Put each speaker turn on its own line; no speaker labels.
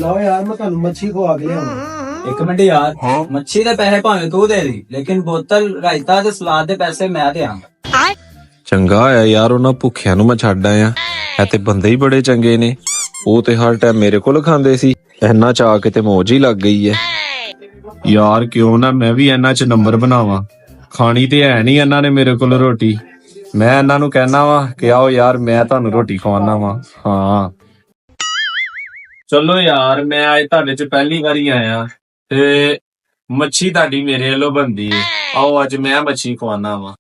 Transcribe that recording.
ਜਾਓ ਯਾਰ ਮੈਂ ਤੁਹਾਨੂੰ ਮੱਛੀ ਖਵਾ ਕੇ ਲਿਆਵਾਂ।
एक मिनट यार, मच्छी दे पैसे भावे तू दे दी, लेकिन बोतल रायता ते सलाद दे पैसे मैं देंगा।
ਚੰਗਾ ਹੋਇਆ ਯਾਰ ਉਹਨਾਂ ਭੁੱਖਿਆਂ ਨੂੰ ਮੈਂ ਛੱਡ ਆਇਆ। ਇਹ ਤੇ ਬੰਦੇ ਹੀ ਬੜੇ ਚੰਗੇ ਨੇ। ਉਹ ਤੇ ਹਰ ਟਾਈਮ ਮੇਰੇ ਕੋਲ ਖਾਂਦੇ ਸੀ, ਇਹਨਾਂ ਚ ਆ ਕੇ ਤੇ ਮੌਜ ਹੀ ਲੱਗ ਗਈ ਹੈ। ਯਾਰ ਕਿਉਂ ਨਾ ਮੈਂ ਵੀ ਇਹਨਾਂ ਚ ਨੰਬਰ ਬਣਾਵਾਂ। ਖਾਣੀ ਤੇ ਹੈ ਨਹੀਂ ਇਹਨਾਂ ਨੇ ਮੇਰੇ ਕੋਲ ਰੋਟੀ। ਮੈਂ ਇਹਨਾਂ ਨੂੰ ਕਹਿਣਾ ਵਾ ਕਿ ਆਓ ਯਾਰ ਮੈਂ ਤੁਹਾਨੂੰ ਰੋਟੀ ਖਵਾਉਣਾ ਵਾ। ਹਾਂ ਚਲੋ ਯਾਰ, ਮੈਂ ਅੱਜ ਤੁਹਾਡੇ ਚ ਪਹਿਲੀ ਵਾਰੀ ਆਇਆ ਤੇ ਮੱਛੀ ਤੁਹਾਡੀ ਮੇਰੇ ਵੱਲੋਂ ਬਣਦੀ ਹੈ। ਆਓ ਅੱਜ ਮੈਂ ਮੱਛੀ ਖਵਾਉਣਾ ਵਾ।